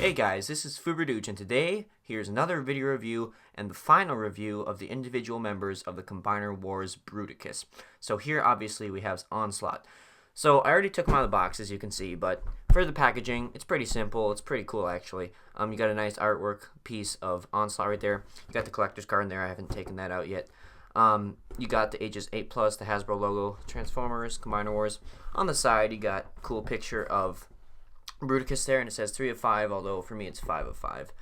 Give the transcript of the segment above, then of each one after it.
Hey guys, this is Fuberduch, and today here's another video review and the final review of the individual members of the Combiner Wars Bruticus. So here obviously we have Onslaught. So I already took them out of the box, as you can see, but for the packaging, it's pretty simple. It's pretty cool actually. You got a nice artwork piece of Onslaught right there. You got the collector's card in there. I haven't taken that out yet. You got the ages 8+, the Hasbro logo, Transformers, Combiner Wars. On the side, you got a cool picture of Bruticus there, and it says 3 of 5, although for me it's 5 of 5.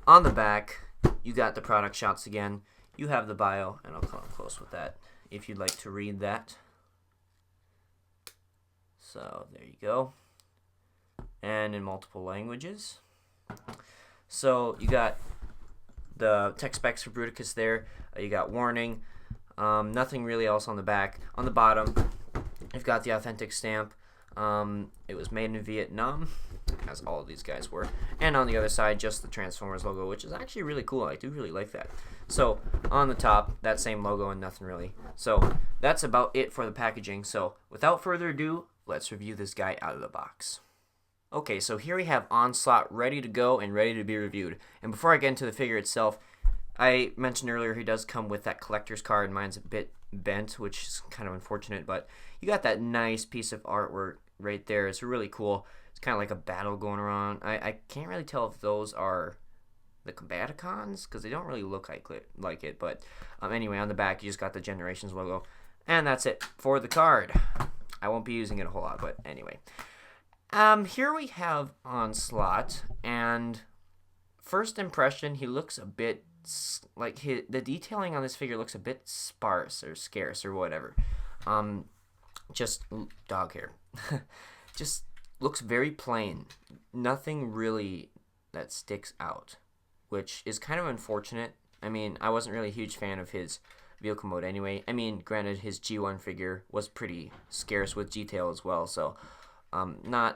On the back, you got the product shots again. You have the bio, and I'll come up close with that if you'd like to read that. So there you go. And in multiple languages. So you got the tech specs for Bruticus there. You got warning. Nothing really else on the back. On the bottom, you've got the authentic stamp. It was made in Vietnam, as all of these guys were. And on the other side, just the Transformers logo, which is actually really cool. I do really like that. So on the top, that same logo and nothing really. So that's about it for the packaging. So without further ado, let's review this guy out of the box. Okay, so here we have Onslaught ready to go and ready to be reviewed. And before I get into the figure itself, I mentioned earlier he does come with that collector's card. Mine's a bit bent, which is kind of unfortunate, but you got that nice piece of artwork right there. It's really cool. It's kind of like a battle going around. I can't really tell if those are the Combaticons, because they don't really look like it. But anyway, on the back, you just got the Generations logo. And that's it for the card. I won't be using it a whole lot, but anyway. Here we have Onslaught, and first impression, he looks a bit like the detailing on this figure looks a bit sparse or scarce or whatever. Just dog hair. Just looks very plain. Nothing really that sticks out, which is kind of unfortunate. I mean, I wasn't really a huge fan of his vehicle mode anyway. I mean, granted, his G1 figure was pretty scarce with detail as well, so I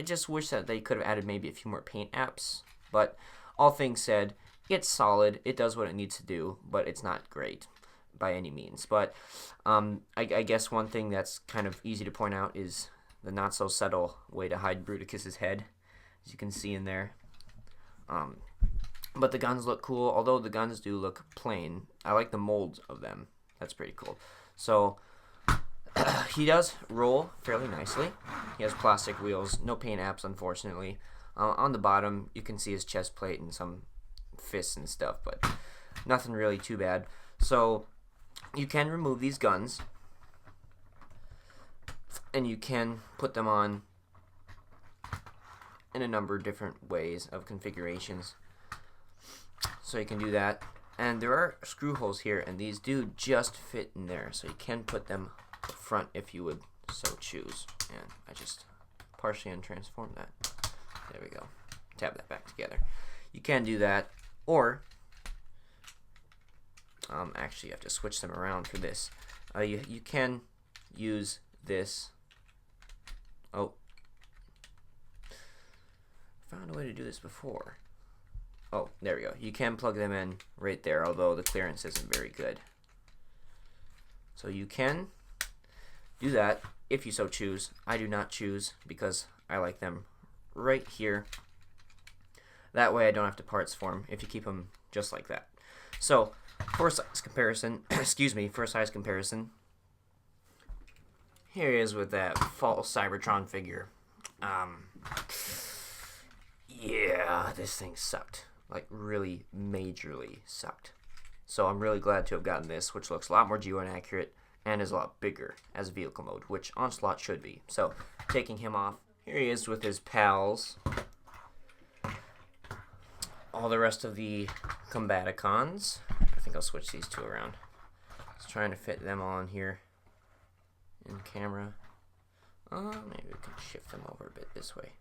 just wish that they could have added maybe a few more paint apps, but all things said, it's solid. It does what it needs to do, but it's not great by any means. But I guess one thing that's kind of easy to point out is the not so subtle way to hide Bruticus's head, as you can see in there. But the guns look cool, although the guns do look plain. I like the molds of them. That's pretty cool. So he does roll fairly nicely. He has plastic wheels, no paint apps, unfortunately. On the bottom, you can see his chest plate and some fists and stuff, but nothing really too bad. So you can remove these guns, and you can put them on in a number of different ways of configurations. So you can do that, and there are screw holes here, and these do just fit in there, so you can put them up front if you would so choose. And I just partially untransformed that. There we go. Tab that back together. You can do that, or actually you have to switch them around for this. You can use this. Oh, found a way to do this before. Oh, there we go. You can plug them in right there, although the clearance isn't very good. So you can do that if you so choose. I do not choose because I like them right here. That way I don't have to parts form if you keep them just like that. So for size comparison, for size comparison, here he is with that false Cybertron figure. Yeah, this thing sucked. Like, really majorly sucked. So I'm really glad to have gotten this, which looks a lot more G1 accurate and is a lot bigger as vehicle mode, which Onslaught should be. So taking him off, here he is with his pals. All the rest of the Combaticons. I think I'll switch these two around. Just trying to fit them all in here in camera. Maybe we can shift them over a bit this way.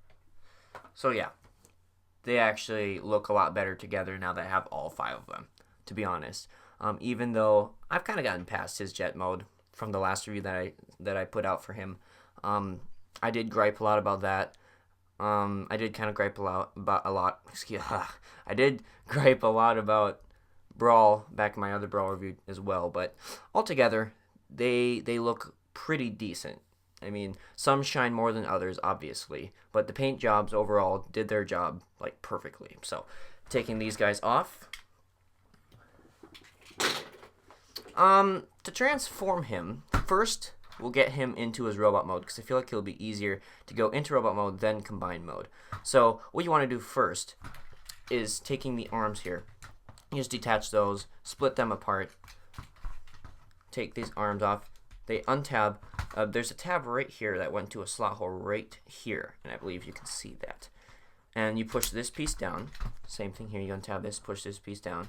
So yeah, they actually look a lot better together now that I have all 5 of them, to be honest. Even though I've kind of gotten past his jet mode from the last review that I put out for him. I did gripe a lot about that. I did kind of gripe a lot I did gripe a lot about Brawl back in my other Brawl review as well, but altogether they look pretty decent. I mean, some shine more than others, obviously, but the paint jobs overall did their job like perfectly. So, taking these guys off. To transform him, first we'll get him into his robot mode because I feel like it'll be easier to go into robot mode than combined mode. So, what you want to do first is taking the arms here. You just detach those, split them apart, take these arms off. They untab. There's a tab right here that went to a slot hole right here, and I believe you can see that. And you push this piece down. Same thing here. You untab this, push this piece down,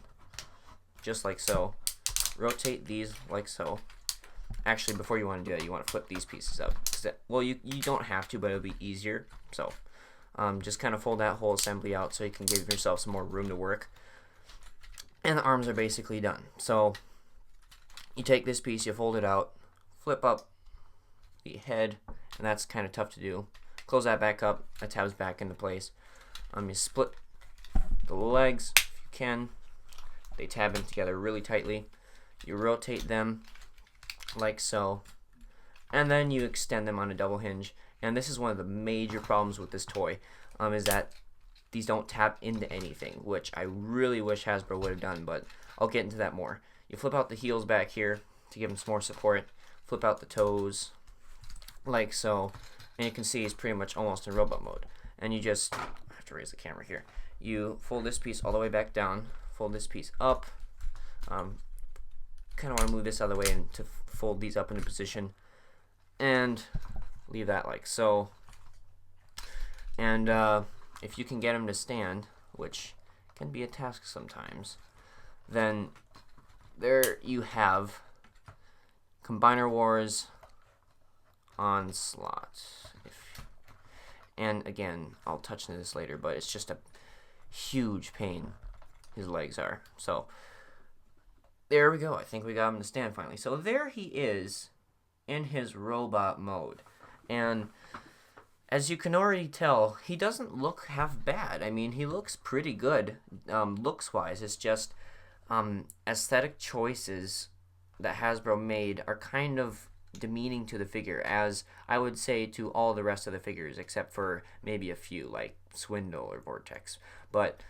just like so. Rotate these like so. Actually, before you want to do that, you want to flip these pieces up. Well, you don't have to, but it'll be easier. So, just kind of fold that whole assembly out so you can give yourself some more room to work. And the arms are basically done. So, you take this piece, you fold it out, flip up the head, and that's kind of tough to do. Close that back up, that tabs back into place. You split the legs if you can. They tab in together really tightly. You rotate them like so, and then you extend them on a double hinge. And this is one of the major problems with this toy, is that these don't tap into anything, which I really wish Hasbro would have done, but I'll get into that more. You flip out the heels back here to give them some more support. Flip out the toes like so, and you can see it's pretty much almost in robot mode. And you just, I have to raise the camera here. You fold this piece all the way back down, fold this piece up. Kind of want to move this out of the way and to fold these up into position, and leave that like so. And if you can get them to stand, which can be a task sometimes, then there you have Combiner Wars Onslaught. And again, I'll touch into this later, but it's just a huge pain, his legs are. So there we go. I think we got him to stand finally. So there he is in his robot mode. And as you can already tell, he doesn't look half bad. I mean, he looks pretty good looks-wise. It's just aesthetic choices that Hasbro made are kind of demeaning to the figure, as I would say to all the rest of the figures, except for maybe a few, like Swindle or Vortex. But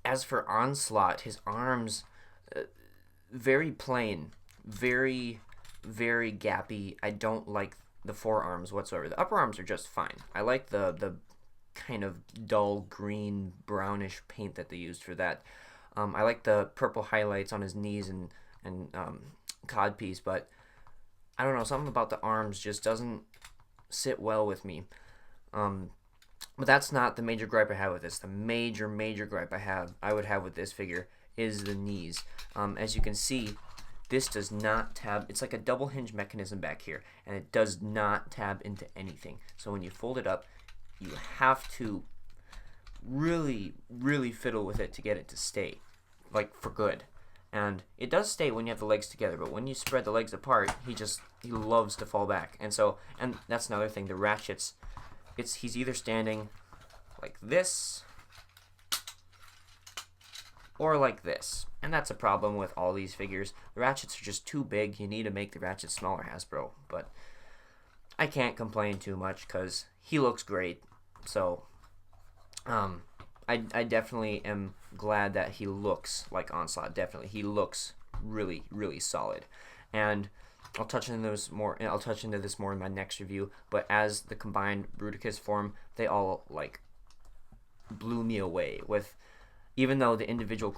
as for Onslaught, his arms, very plain, very, very gappy. I don't like the forearms whatsoever. The upper arms are just fine. I like the kind of dull green brownish paint that they used for that. I like the purple highlights on his knees and codpiece, but I don't know, something about the arms just doesn't sit well with me. But that's not the major gripe I have with this. The major gripe I would have with this figure is the knees. As you can see, this does not tab. It's like a double hinge mechanism back here, and it does not tab into anything. So when you fold it up, you have to really fiddle with it to get it to stay, like for good. And it does stay when you have the legs together, but when you spread the legs apart, he loves to fall back. And that's another thing, the ratchets, he's either standing like this or like this. And that's a problem with all these figures. The ratchets are just too big. You need to make the ratchets smaller, Hasbro. But I can't complain too much because he looks great. So I definitely am glad that he looks like Onslaught. Definitely, he looks really solid. And I'll touch into this more. I'll touch into this more in my next review. But as the combined Bruticus form, they all like blew me away. With even though the individual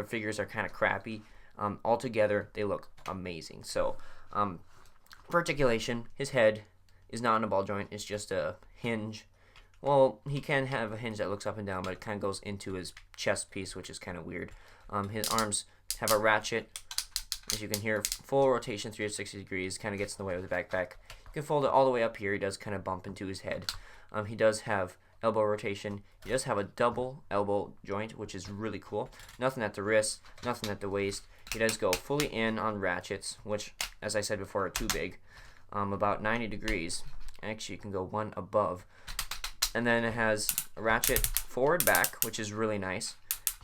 figures are kind of crappy, altogether they look amazing. So for articulation, his head is not in a ball joint. It's just a hinge. Well, he can have a hinge that looks up and down, but it kind of goes into his chest piece, which is kind of weird. His arms have a ratchet. As you can hear, full rotation 360 degrees, kind of gets in the way of the backpack. You can fold it all the way up here. He does kind of bump into his head. He does have elbow rotation. He does have a double elbow joint, which is really cool. Nothing at the wrist, nothing at the waist. He does go fully in on ratchets, which, as I said before, are too big. About 90 degrees. Actually, you can go one above. And then it has a ratchet forward back, which is really nice.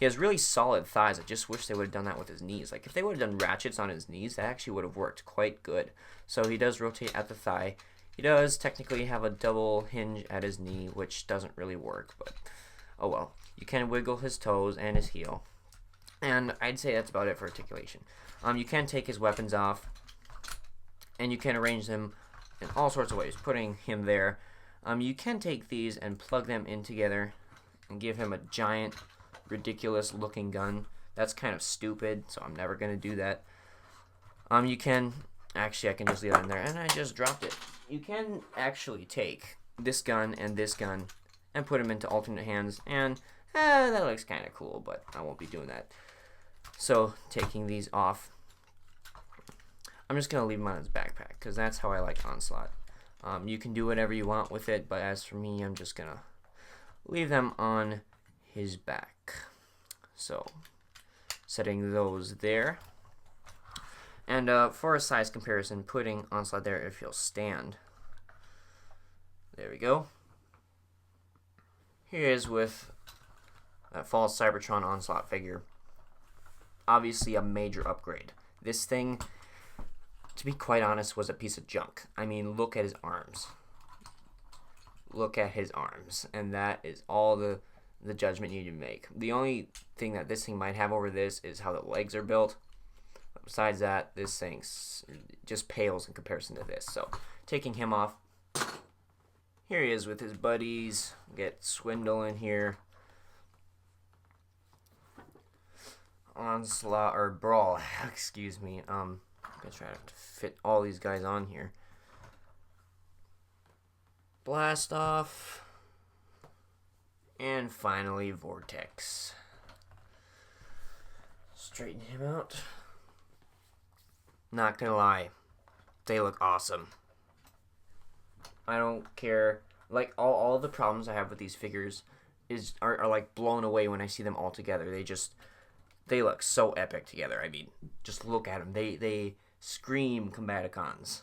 He has really solid thighs. I just wish they would have done that with his knees. Like, if they would have done ratchets on his knees, that actually would have worked quite good. So he does rotate at the thigh. He does technically have a double hinge at his knee, which doesn't really work, but oh well. You can wiggle his toes and his heel. And I'd say that's about it for articulation. You can take his weapons off, and you can arrange them in all sorts of ways, putting him there. You can take these and plug them in together and give him a giant, ridiculous looking gun. That's kind of stupid, so I'm never going to do that. You can, actually I can just leave it in there, and I just dropped it. You can actually take this gun and put them into alternate hands, and that looks kind of cool, but I won't be doing that. So, taking these off, I'm just going to leave them on his backpack, because that's how I like Onslaught. You can do whatever you want with it, but as for me, I'm just going to leave them on his back. So, setting those there. And for a size comparison, putting Onslaught there if he'll stand. There we go. Here he is with that false Cybertron Onslaught figure. Obviously a major upgrade. This thing, to be quite honest, was a piece of junk. I mean, look at his arms. Look at his arms. And that is all the judgment you need to make. The only thing that this thing might have over this is how the legs are built. Besides that, this thing just pales in comparison to this. So, taking him off. Here he is with his buddies. Get Swindle in here. Onslaught, or Brawl, excuse me. I'm gonna try to fit all these guys on here. Blast off. And finally, Vortex. Straighten him out. Not gonna lie, they look awesome. I don't care. Like, all the problems I have with these figures are like blown away when I see them all together. They look so epic together. I mean, just look at them. They scream Combaticons.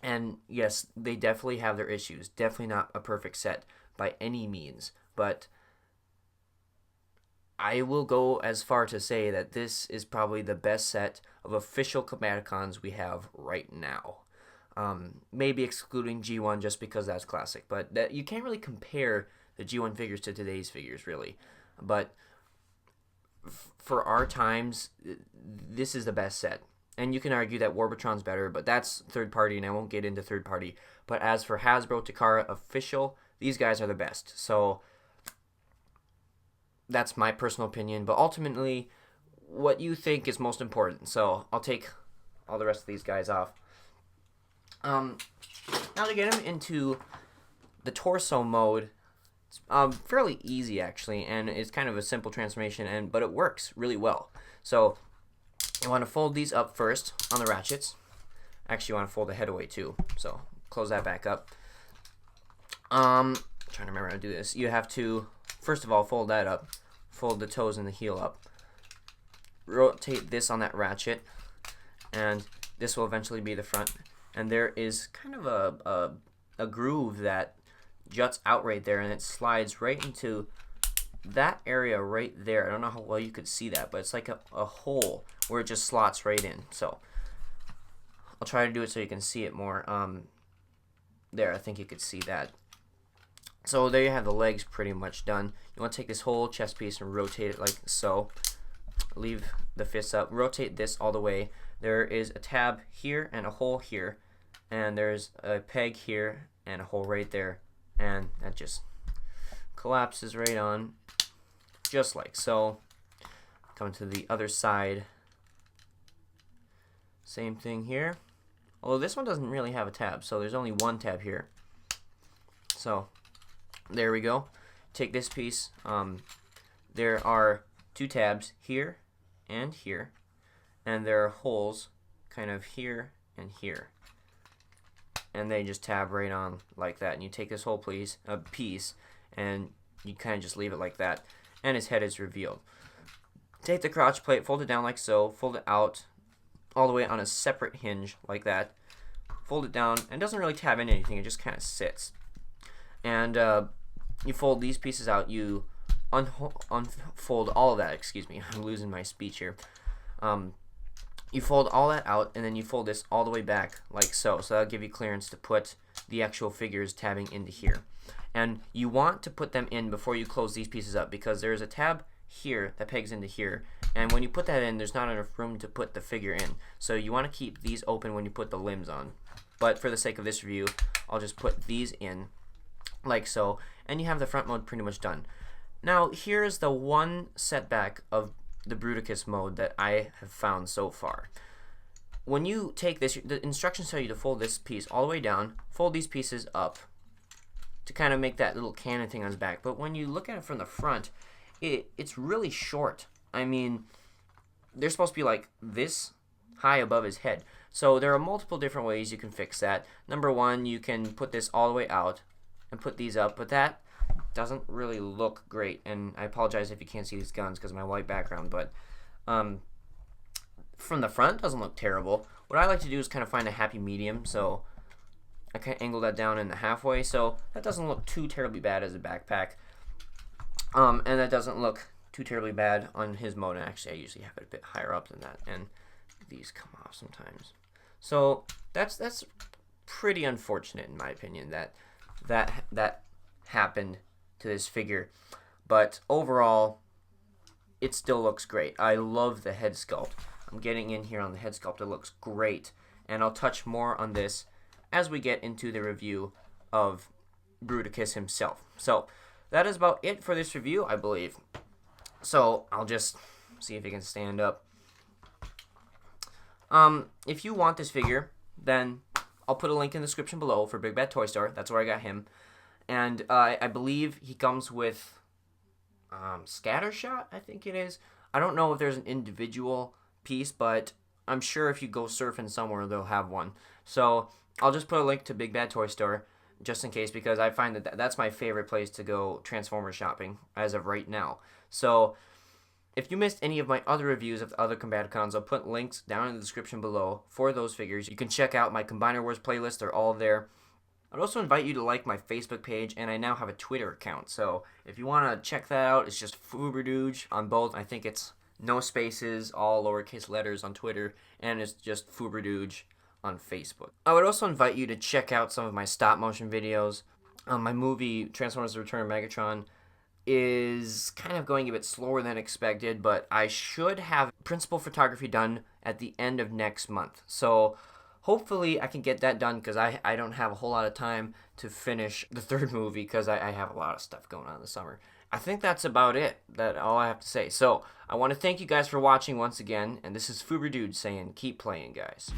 And yes, they definitely have their issues. Definitely not a perfect set by any means. But I will go as far to say that this is probably the best set of official Combaticons we have right now. Maybe excluding G1 just because that's classic. But you can't really compare the G1 figures to today's figures, really. But for our times, this is the best set. And you can argue that Warbotron's better, but that's third party, and I won't get into third party. But as for Hasbro, Takara, official, these guys are the best. So that's my personal opinion. But ultimately, what you think is most important. So I'll take all the rest of these guys off. Now to get him into the torso mode, it's fairly easy actually, and it's kind of a simple transformation, but it works really well. So you want to fold these up first on the ratchets. Actually, you want to fold the head away too. So close that back up. Trying to remember how to do this. You have to first of all fold that up, fold the toes and the heel up, rotate this on that ratchet, and this will eventually be the front. And there is kind of a groove that juts out right there, and it slides right into that area right there. I don't know how well you could see that, but it's like a hole where it just slots right in. So I'll try to do it so you can see it more. There, I think you could see that. So there you have the legs pretty much done. You want to take this whole chest piece and rotate it like so. Leave the fists up. Rotate this all the way. There is a tab here and a hole here, and there's a peg here and a hole right there, and that just collapses right on, just like so. Coming to the other side, same thing here. Although this one doesn't really have a tab, so there's only one tab here. So there we go. Take this piece. There are two tabs here and here, and there are holes kind of here and here, and they just tab right on like that. And you take this whole piece and you kind of just leave it like that, and his head is revealed. Take the crotch plate, fold it down like so, fold it out all the way on a separate hinge like that, fold it down, and it doesn't really tab in anything, it just kind of sits. And you fold these pieces out. You unfold all of that. Excuse me, I'm losing my speech here. You fold all that out, and then you fold this all the way back like so. So that'll give you clearance to put the actual figures tabbing into here. And you want to put them in before you close these pieces up, because there's a tab here that pegs into here, and when you put that in, there's not enough room to put the figure in. So you want to keep these open when you put the limbs on. But for the sake of this review, I'll just put these in like so, and you have the front mode pretty much done. Now here's the one setback of the Bruticus mode that I have found so far. When you take this, the instructions tell you to fold this piece all the way down, fold these pieces up to kind of make that little cannon thing on his back. But when you look at it from the front, it's really short. I mean, they're supposed to be like this high above his head. So there are multiple different ways you can fix that. Number one, you can put this all the way out and put these up, but that doesn't really look great. And I apologize if you can't see these guns because of my white background, but from the front, doesn't look terrible. What I like to do is kind of find a happy medium, so I kind of angle that down in the halfway, so that doesn't look too terribly bad as a backpack. And that doesn't look too terribly bad on his mode. And actually, I usually have it a bit higher up than that, and these come off sometimes. So that's pretty unfortunate in my opinion that happened to this figure. But overall, it still looks great. I love the head sculpt. I'm getting in here on the head sculpt. It looks great, and I'll touch more on this as we get into the review of Bruticus himself. So that is about it for this review, I believe. So I'll just see if he can stand up. If you want this figure, then I'll put a link in the description below for Big Bad Toy Store. That's where I got him. And I believe he comes with Scattershot, I think it is. I don't know if there's an individual piece, but I'm sure if you go surfing somewhere, they'll have one. So I'll just put a link to Big Bad Toy Store just in case, because I find that that's my favorite place to go Transformers shopping as of right now. So if you missed any of my other reviews of the other Combaticons, I'll put links down in the description below for those figures. You can check out my Combiner Wars playlist. They're all there. I'd also invite you to like my Facebook page, and I now have a Twitter account. So if you want to check that out, it's just Fuberduge on both. I think it's no spaces, all lowercase letters on Twitter, and it's just Fuberduge on Facebook. I would also invite you to check out some of my stop motion videos. My movie Transformers: The Return of Megatron is kind of going a bit slower than expected, but I should have principal photography done at the end of next month. So hopefully I can get that done, because I don't have a whole lot of time to finish the third movie, because I have a lot of stuff going on this summer. I think that's about it. That's all I have to say. So I want to thank you guys for watching once again, and this is Fuberdude saying keep playing, guys.